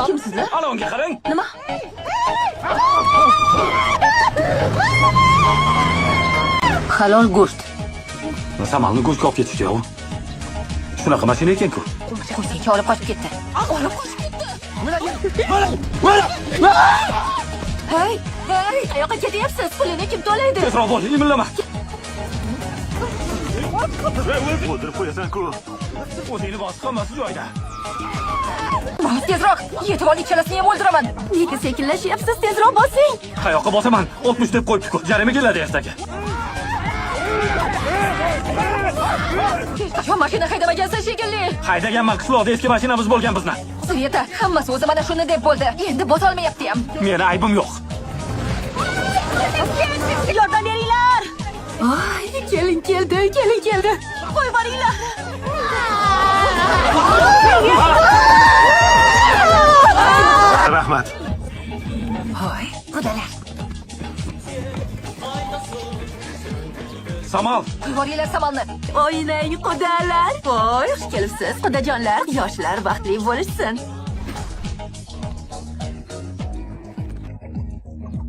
Kimsizlar? Ana unga qarang. Nima? Halol go'sht. Samalni go'shtga olib ketishdi-yu. Shunaqa mashina ekan-ku. Ko'rsangchi olib qochib ketdi. Olib qochib ketdi. Hey, qayoqqa ketyapsiz? Pulini kim to'laydi? Tezroq bo'l, imillama. O'ldirib qo'yasan-ku. O'zingni bos, hammasi joyida. Bos tezroq. Yetib ol, ikkalasini ham o'ldiraman. Nega sekinlashyapsiz? Tezroq bosing. Qayoqqa bosaman? 60 deb qo'yibdi-ku. Jarima keladi ertaga. Hech qachon mashina haydamagansan shekilli. Haydaganman, qishloqda eski mashinamiz bo'lgan bizni. Sveta, hammasi o'zi mana shuni deb bo'ldi. Endi bosolmayapti ham. Meni aybim yo'q. Yordam beringlar. Ay, kelin keldi. Qo'yib boringlar. Rahmat. Hoy, qudalar. Samal, Qo'yib boringlar samalni. Oynang qudalar. Voy, xush kelibsiz, qudajonlar. Yoshlar baxtli bo'lishsin.